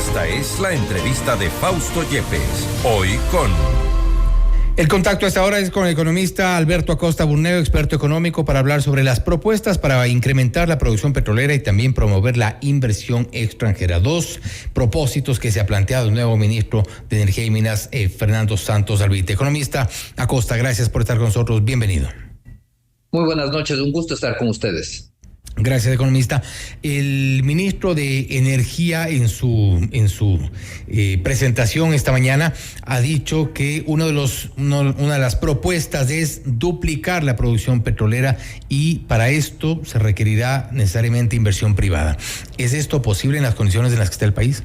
Esta es la entrevista de Fausto Yepes, hoy con... El contacto a esta hora es con el economista Alberto Acosta Burneo, experto económico, para hablar sobre las propuestas para incrementar la producción petrolera y también promover la inversión extranjera. Dos propósitos que se ha planteado el nuevo ministro de Energía y Minas, Fernando Santos Alvite. Economista Acosta, gracias por estar con nosotros. Bienvenido. Muy buenas noches, un gusto estar con ustedes. Gracias, economista. El ministro de Energía en su presentación esta mañana ha dicho que una de las propuestas es duplicar la producción petrolera y para esto se requerirá necesariamente inversión privada. ¿Es esto posible en las condiciones en las que está el país?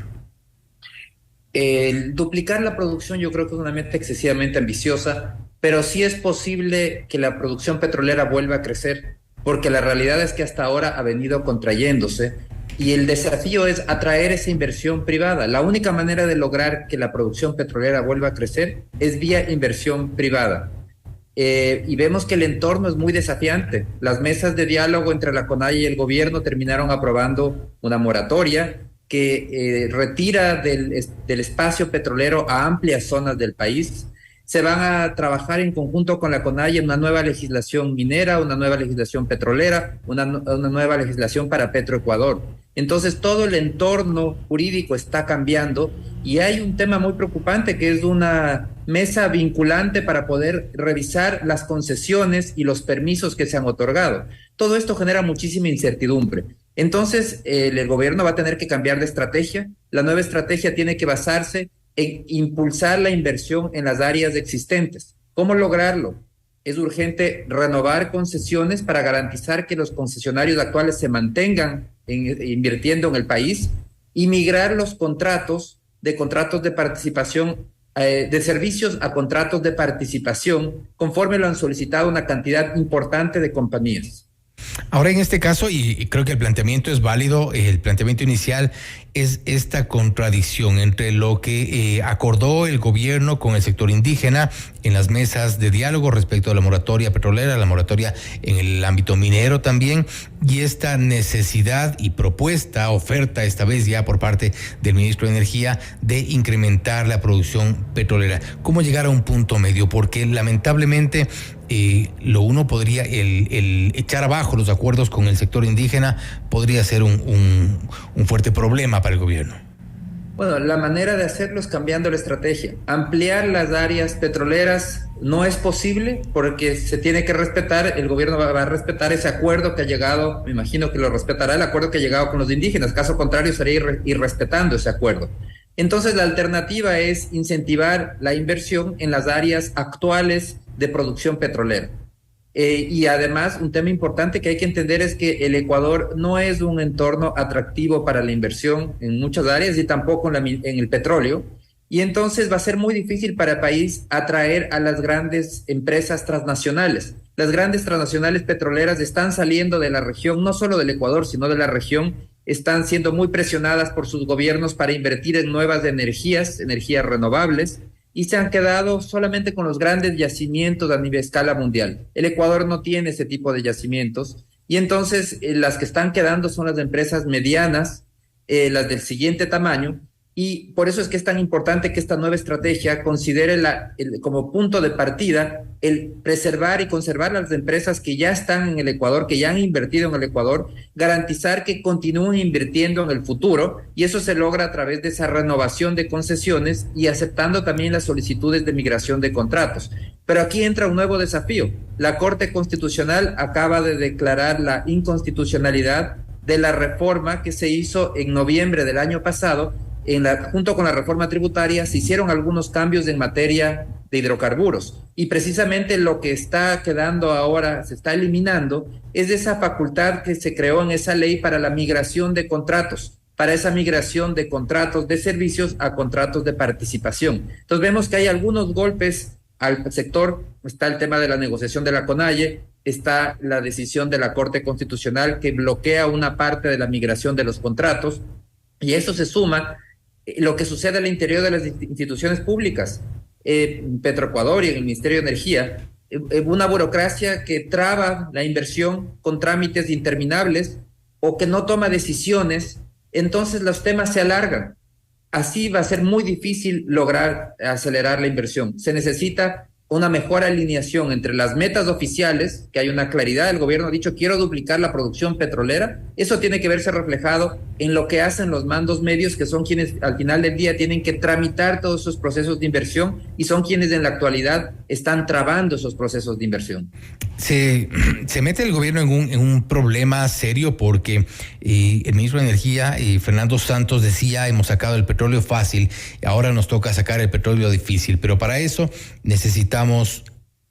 Duplicar la producción yo creo que es una meta excesivamente ambiciosa, pero sí es posible que la producción petrolera vuelva a crecer, porque la realidad es que hasta ahora ha venido contrayéndose y el desafío es atraer esa inversión privada. La única manera de lograr que la producción petrolera vuelva a crecer es vía inversión privada. Y vemos que el entorno es muy desafiante. Las mesas de diálogo entre la CONAIE y el gobierno terminaron aprobando una moratoria que retira del espacio petrolero a amplias zonas del país. Se van a trabajar en conjunto con la CONAIE en una nueva legislación minera, una nueva legislación petrolera, una nueva legislación para Petroecuador. Entonces todo el entorno jurídico está cambiando y hay un tema muy preocupante que es una mesa vinculante para poder revisar las concesiones y los permisos que se han otorgado. Todo esto genera muchísima incertidumbre. Entonces el gobierno va a tener que cambiar de estrategia. La nueva estrategia tiene que basarse en impulsar la inversión en las áreas existentes. ¿Cómo lograrlo? Es urgente renovar concesiones para garantizar que los concesionarios actuales se mantengan invirtiendo en el país y migrar los contratos de participación, de servicios a contratos de participación, conforme lo han solicitado una cantidad importante de compañías. Ahora, en este caso, y creo que el planteamiento es válido, el planteamiento inicial es esta contradicción entre lo que acordó el gobierno con el sector indígena en las mesas de diálogo respecto a la moratoria petrolera, la moratoria en el ámbito minero también, y esta necesidad y propuesta, oferta esta vez ya por parte del ministro de Energía de incrementar la producción petrolera. ¿Cómo llegar a un punto medio? Porque lamentablemente lo uno podría, el echar abajo los acuerdos con el sector indígena podría ser un fuerte problema para el gobierno. Bueno, la manera de hacerlo es cambiando la estrategia. Ampliar las áreas petroleras no es posible porque se tiene que respetar, el gobierno va a respetar ese acuerdo que ha llegado, me imagino que lo respetará, el acuerdo que ha llegado con los indígenas, caso contrario estaría irrespetando ese acuerdo. Entonces la alternativa es incentivar la inversión en las áreas actuales de producción petrolera. Y además, un tema importante que hay que entender es que el Ecuador no es un entorno atractivo para la inversión en muchas áreas y tampoco en el petróleo. Y entonces va a ser muy difícil para el país atraer a las grandes empresas transnacionales. Las grandes transnacionales petroleras están saliendo de la región, no solo del Ecuador, sino de la región. Están siendo muy presionadas por sus gobiernos para invertir en nuevas energías renovables, y se han quedado solamente con los grandes yacimientos a nivel escala mundial. El Ecuador no tiene ese tipo de yacimientos y entonces las que están quedando son las empresas medianas, las del siguiente tamaño, y por eso es que es tan importante que esta nueva estrategia considere como punto de partida el preservar y conservar las empresas que ya están en el Ecuador, que ya han invertido en el Ecuador, garantizar que continúen invirtiendo en el futuro, y eso se logra a través de esa renovación de concesiones y aceptando también las solicitudes de migración de contratos. Pero aquí entra un nuevo desafío. La Corte Constitucional acaba de declarar la inconstitucionalidad de la reforma que se hizo en noviembre del año pasado. Junto con la reforma tributaria se hicieron algunos cambios en materia de hidrocarburos y precisamente lo que está quedando ahora, se está eliminando, es esa facultad que se creó en esa ley para la migración de contratos, para esa migración de contratos de servicios a contratos de participación. Entonces vemos que hay algunos golpes al sector. Está el tema de la negociación de la CONAIE, está la decisión de la Corte Constitucional que bloquea una parte de la migración de los contratos, y eso se suma lo que sucede al interior de las instituciones públicas, Petroecuador y en el Ministerio de Energía, una burocracia que traba la inversión con trámites interminables o que no toma decisiones. Entonces los temas se alargan. así va a ser muy difícil lograr acelerar la inversión. Se necesita una mejor alineación entre las metas oficiales, que hay una claridad, el gobierno ha dicho quiero duplicar la producción petrolera, eso tiene que verse reflejado en lo que hacen los mandos medios, que son quienes al final del día tienen que tramitar todos esos procesos de inversión y son quienes en la actualidad están trabando esos procesos de inversión. Se mete el gobierno en un problema serio porque el ministro de Energía, Fernando Santos, decía hemos sacado el petróleo fácil, ahora nos toca sacar el petróleo difícil, pero para eso necesitamos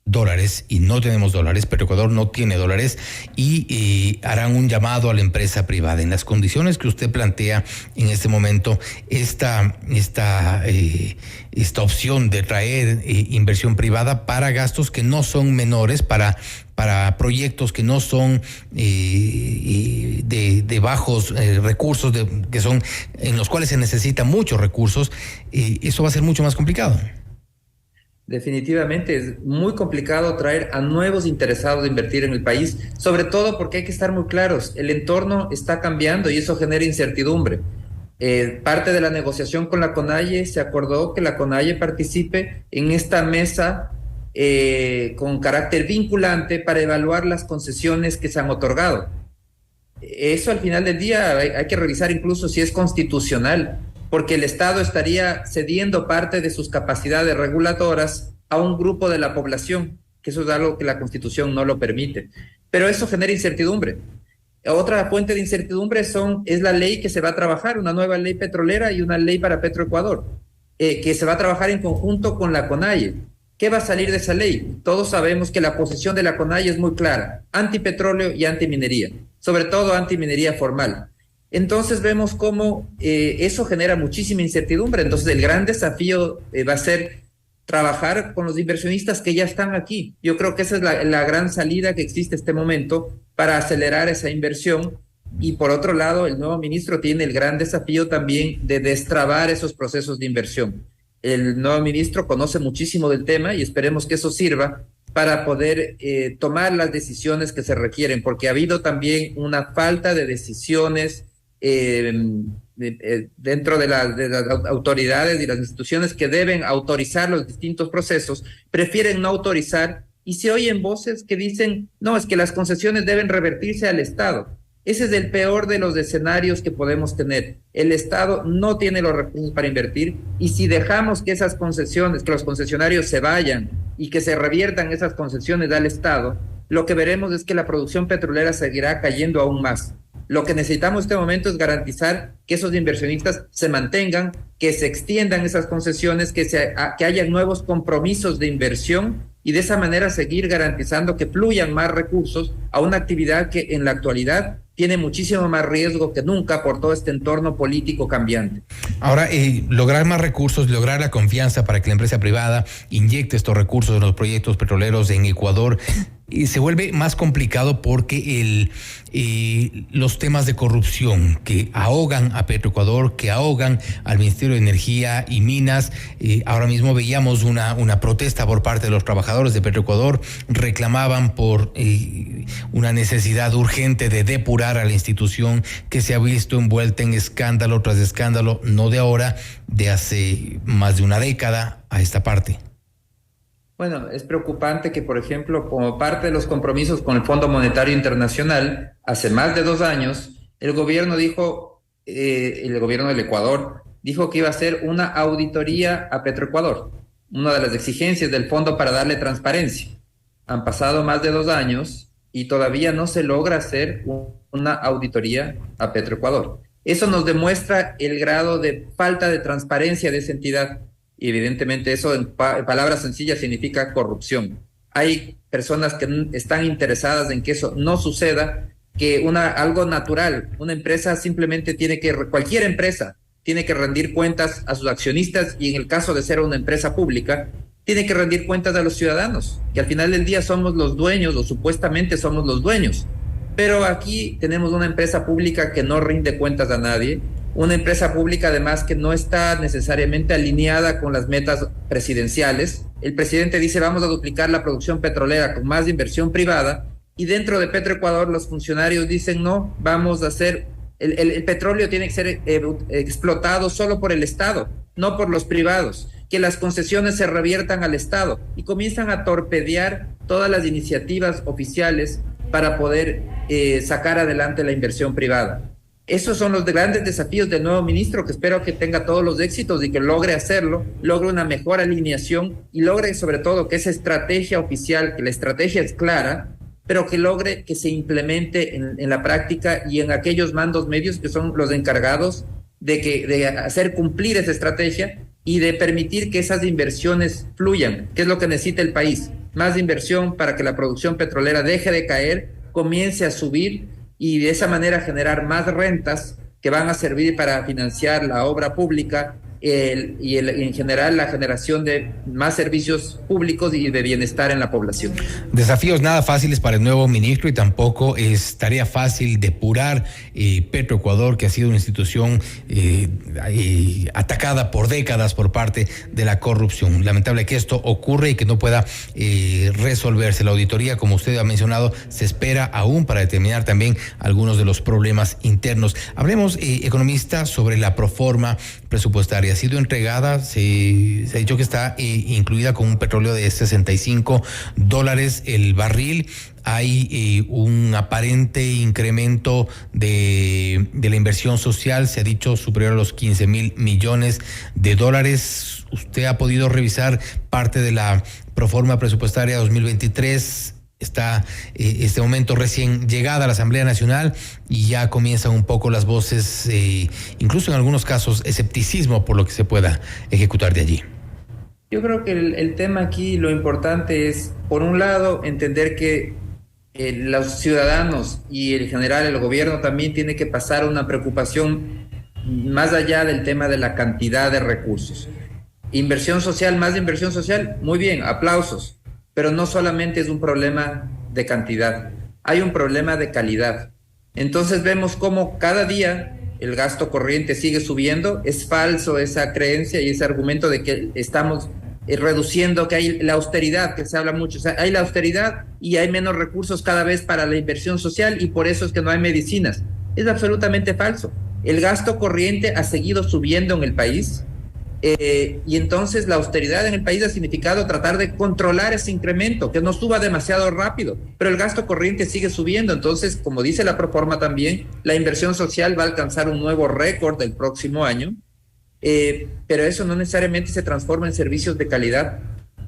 dólares y no tenemos dólares. Petroecuador no tiene dólares y harán un llamado a la empresa privada. En las condiciones que usted plantea en este momento, esta opción de traer inversión privada para gastos que no son menores, para proyectos que no son de bajos recursos, que son en los cuales se necesitan muchos recursos, eso va a ser mucho más complicado. Definitivamente es muy complicado traer a nuevos interesados de invertir en el país, sobre todo porque hay que estar muy claros, el entorno está cambiando y eso genera incertidumbre. Parte de la negociación con la CONAIE se acordó que la CONAIE participe en esta mesa con carácter vinculante para evaluar las concesiones que se han otorgado. Eso al final del día hay que revisar incluso si es constitucional, porque el Estado estaría cediendo parte de sus capacidades reguladoras a un grupo de la población, que eso es algo que la Constitución no lo permite. Pero eso genera incertidumbre. Otra fuente de incertidumbre es la ley que se va a trabajar, una nueva ley petrolera y una ley para Petroecuador, que se va a trabajar en conjunto con la CONAIE. ¿Qué va a salir de esa ley? Todos sabemos que la posición de la CONAIE es muy clara, antipetróleo y antiminería, sobre todo antiminería formal. Entonces vemos cómo eso genera muchísima incertidumbre. Entonces el gran desafío va a ser trabajar con los inversionistas que ya están aquí. Yo creo que esa es la gran salida que existe en este momento para acelerar esa inversión. Y por otro lado, el nuevo ministro tiene el gran desafío también de destrabar esos procesos de inversión. El nuevo ministro conoce muchísimo del tema y esperemos que eso sirva para poder tomar las decisiones que se requieren, porque ha habido también una falta de decisiones dentro de las autoridades y las instituciones que deben autorizar los distintos procesos, prefieren no autorizar y se oyen voces que dicen, no, es que las concesiones deben revertirse al Estado. Ese es el peor de los escenarios que podemos tener. El Estado no tiene los recursos para invertir y si dejamos que esas concesiones, que los concesionarios se vayan y que se reviertan esas concesiones al Estado, lo que veremos es que la producción petrolera seguirá cayendo aún más. Lo que necesitamos en este momento es garantizar que esos inversionistas se mantengan, que se extiendan esas concesiones, que haya nuevos compromisos de inversión y de esa manera seguir garantizando que fluyan más recursos a una actividad que en la actualidad tiene muchísimo más riesgo que nunca por todo este entorno político cambiante. Ahora, lograr más recursos, lograr la confianza para que la empresa privada inyecte estos recursos en los proyectos petroleros en Ecuador, se vuelve más complicado porque los temas de corrupción que ahogan a Petroecuador, que ahogan al Ministerio de Energía y Minas. Ahora mismo veíamos una protesta por parte de los trabajadores de Petroecuador, reclamaban por una necesidad urgente de depurar a la institución que se ha visto envuelta en escándalo tras escándalo, no de ahora, de hace más de una década a esta parte. Bueno, es preocupante que, por ejemplo, como parte de los compromisos con el Fondo Monetario Internacional, hace más de 2 años, el gobierno del Ecuador dijo que iba a hacer una auditoría a Petroecuador, una de las exigencias del fondo para darle transparencia. Han pasado más de 2 años y todavía no se logra hacer una auditoría a Petroecuador. Eso nos demuestra el grado de falta de transparencia de esa entidad. Y evidentemente eso en palabras sencillas significa corrupción. Hay personas que están interesadas en que eso no suceda, que algo natural, una empresa simplemente cualquier empresa tiene que rendir cuentas a sus accionistas y en el caso de ser una empresa pública, tiene que rendir cuentas a los ciudadanos, que al final del día somos los dueños o supuestamente somos los dueños. Pero aquí tenemos una empresa pública que no rinde cuentas a nadie, una empresa pública además que no está necesariamente alineada con las metas presidenciales. El presidente dice vamos a duplicar la producción petrolera con más inversión privada y dentro de Petroecuador los funcionarios dicen no, vamos a hacer El petróleo tiene que ser explotado solo por el Estado, no por los privados, que las concesiones se reviertan al Estado y comienzan a torpedear todas las iniciativas oficiales para poder sacar adelante la inversión privada. Esos son los grandes desafíos del nuevo ministro, que espero que tenga todos los éxitos y que logre hacerlo, logre una mejor alineación y logre sobre todo que esa estrategia oficial, que la estrategia es clara, pero que logre que se implemente en la práctica y en aquellos mandos medios que son los encargados de hacer cumplir esa estrategia y de permitir que esas inversiones fluyan, que es lo que necesita el país. Más inversión para que la producción petrolera deje de caer, comience a subir y de esa manera generar más rentas que van a servir para financiar la obra pública en general la generación de más servicios públicos y de bienestar en la población. Desafíos nada fáciles para el nuevo ministro y tampoco es tarea fácil depurar Petroecuador, que ha sido una institución atacada por décadas por parte de la corrupción. Lamentable que esto ocurra y que no pueda resolverse. La auditoría, como usted ha mencionado, se espera aún para determinar también algunos de los problemas internos. Hablemos, economista, sobre la proforma presupuestaria. Ha sido entregada, se ha dicho que está incluida con un petróleo de $65 el barril. Hay un aparente incremento de la inversión social, se ha dicho superior a los 15,000 millones de dólares. ¿Usted ha podido revisar parte de la proforma presupuestaria 2023? Está este momento recién llegada a la Asamblea Nacional y ya comienzan un poco las voces, incluso en algunos casos escepticismo por lo que se pueda ejecutar de allí. Yo creo que el tema aquí, lo importante es, por un lado, entender que los ciudadanos y en general el gobierno también tiene que pasar una preocupación más allá del tema de la cantidad de recursos. Inversión social, más inversión social, muy bien, aplausos. Pero no solamente es un problema de cantidad, hay un problema de calidad. Entonces vemos cómo cada día el gasto corriente sigue subiendo. Es falso esa creencia y ese argumento de que estamos reduciendo, que hay la austeridad, que se habla mucho. O sea, hay la austeridad y hay menos recursos cada vez para la inversión social y por eso es que no hay medicinas. Es absolutamente falso. El gasto corriente ha seguido subiendo en el país. Y entonces la austeridad en el país ha significado tratar de controlar ese incremento, que no suba demasiado rápido, pero el gasto corriente sigue subiendo. Entonces, como dice la proforma también, la inversión social va a alcanzar un nuevo récord el próximo año, pero eso no necesariamente se transforma en servicios de calidad.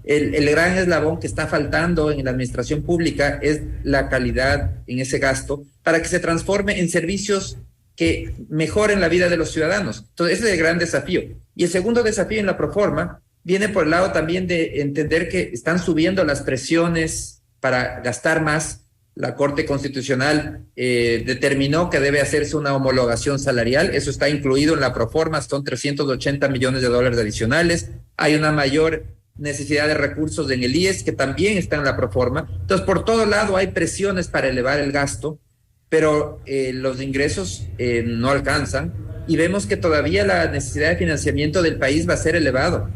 El gran eslabón que está faltando en la administración pública es la calidad en ese gasto para que se transforme en servicios que mejoren la vida de los ciudadanos. Entonces, ese es el gran desafío. Y el segundo desafío en la proforma viene por el lado también de entender que están subiendo las presiones para gastar más. La Corte Constitucional determinó que debe hacerse una homologación salarial. Eso está incluido en la proforma, son $380 millones adicionales. Hay una mayor necesidad de recursos en el IES, que también está en la proforma. Entonces, por todo lado hay presiones para elevar el gasto, pero los ingresos no alcanzan y vemos que todavía la necesidad de financiamiento del país va a ser elevada.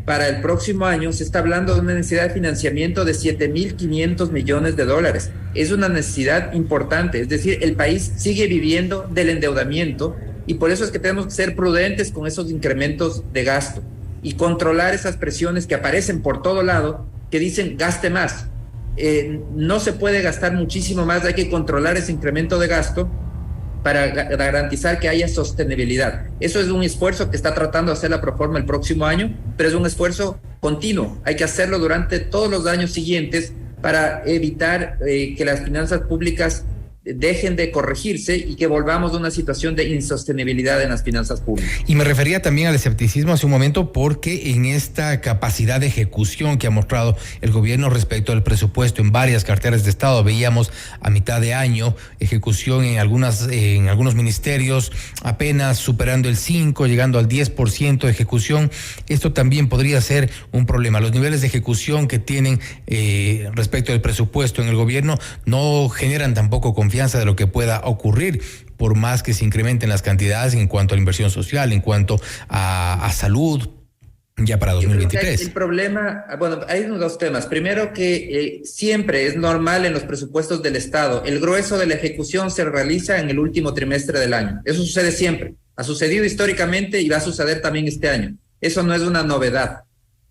Para el próximo año se está hablando de una necesidad de financiamiento de $7,500 millones. Es una necesidad importante, es decir, el país sigue viviendo del endeudamiento y por eso es que tenemos que ser prudentes con esos incrementos de gasto y controlar esas presiones que aparecen por todo lado que dicen gaste más. No se puede gastar muchísimo más, hay que controlar ese incremento de gasto para garantizar que haya sostenibilidad. Eso es un esfuerzo que está tratando de hacer la proforma el próximo año, pero es un esfuerzo continuo. Hay que hacerlo durante todos los años siguientes para evitar que las finanzas públicas dejen de corregirse y que volvamos a una situación de insostenibilidad en las finanzas públicas. Y me refería también al escepticismo hace un momento porque en esta capacidad de ejecución que ha mostrado el gobierno respecto al presupuesto en varias carteras de Estado, veíamos a mitad de año ejecución en algunos ministerios apenas superando el 5%, llegando al 10% de ejecución. Esto también podría ser un problema. Los niveles de ejecución que tienen respecto al presupuesto en el gobierno no generan tampoco confianza de lo que pueda ocurrir, por más que se incrementen las cantidades en cuanto a la inversión social, en cuanto a salud, ya para 2023. El problema, bueno, hay dos temas. Primero, que siempre es normal en los presupuestos del Estado, el grueso de la ejecución se realiza en el último trimestre del año. Eso sucede siempre. Ha sucedido históricamente y va a suceder también este año. Eso no es una novedad.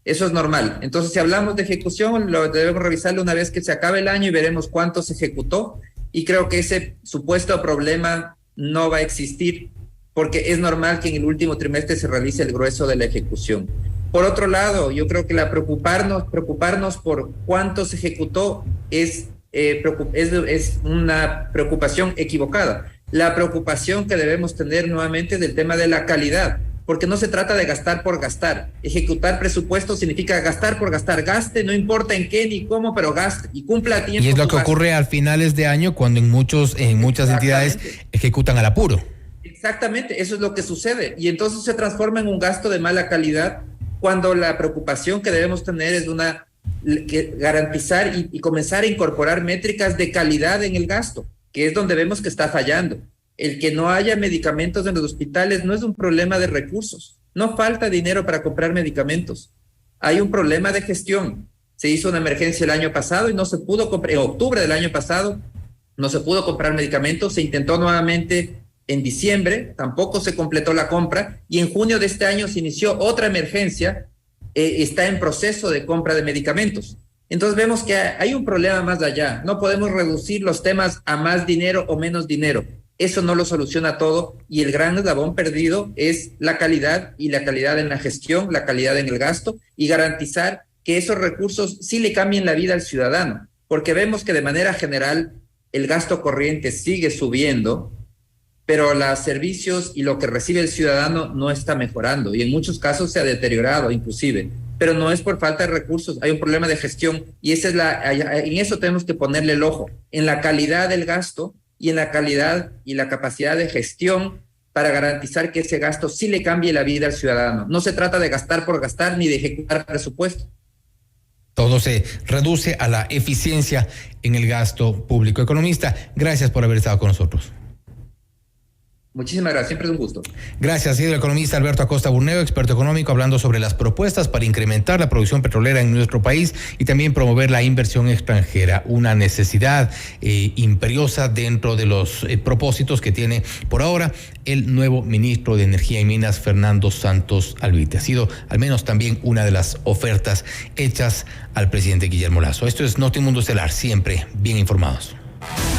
Eso es normal. Entonces, si hablamos de ejecución, lo debemos revisarlo una vez que se acabe el año y veremos cuánto se ejecutó. Y creo que ese supuesto problema no va a existir, porque es normal que en el último trimestre se realice el grueso de la ejecución. Por otro lado, yo creo que preocuparnos por cuánto se ejecutó es una preocupación equivocada. La preocupación que debemos tener nuevamente es del tema de la calidad, porque no se trata de gastar por gastar. Ejecutar presupuestos significa gastar por gastar. Gaste, no importa en qué ni cómo, pero gaste y cumpla a tiempo. Y es lo que ocurre al finales de año cuando en muchas entidades ejecutan al apuro. Exactamente, eso es lo que sucede. Y entonces se transforma en un gasto de mala calidad, cuando la preocupación que debemos tener es garantizar y comenzar a incorporar métricas de calidad en el gasto, que es donde vemos que está fallando. El que no haya medicamentos en los hospitales no es un problema de recursos, no falta dinero para comprar medicamentos, hay un problema de gestión. Se hizo una emergencia el año pasado y no se pudo comprar, en octubre del año pasado no se pudo comprar medicamentos, se intentó nuevamente en diciembre, tampoco se completó la compra, y en junio de este año se inició otra emergencia, está en proceso de compra de medicamentos. Entonces vemos que hay un problema más allá. No podemos reducir los temas a más dinero o menos dinero. Eso no lo soluciona todo, y el gran eslabón perdido es la calidad, y la calidad en la gestión, la calidad en el gasto, y garantizar que esos recursos sí le cambien la vida al ciudadano, porque vemos que de manera general el gasto corriente sigue subiendo, pero los servicios y lo que recibe el ciudadano no está mejorando, y en muchos casos se ha deteriorado inclusive, pero no es por falta de recursos, hay un problema de gestión, y en eso tenemos que ponerle el ojo, en la calidad del gasto y en la calidad y la capacidad de gestión para garantizar que ese gasto sí le cambie la vida al ciudadano. No se trata de gastar por gastar ni de ejecutar presupuesto. Todo se reduce a la eficiencia en el gasto público. Economista, gracias por haber estado con nosotros. Muchísimas gracias, siempre es un gusto. Gracias, ha sido el economista Alberto Acosta Burneo, experto económico, hablando sobre las propuestas para incrementar la producción petrolera en nuestro país y también promover la inversión extranjera, una necesidad imperiosa dentro de los propósitos que tiene por ahora el nuevo ministro de Energía y Minas, Fernando Santos Alvite. Ha sido al menos también una de las ofertas hechas al presidente Guillermo Lasso. Esto es Notimundo Estelar, siempre bien informados.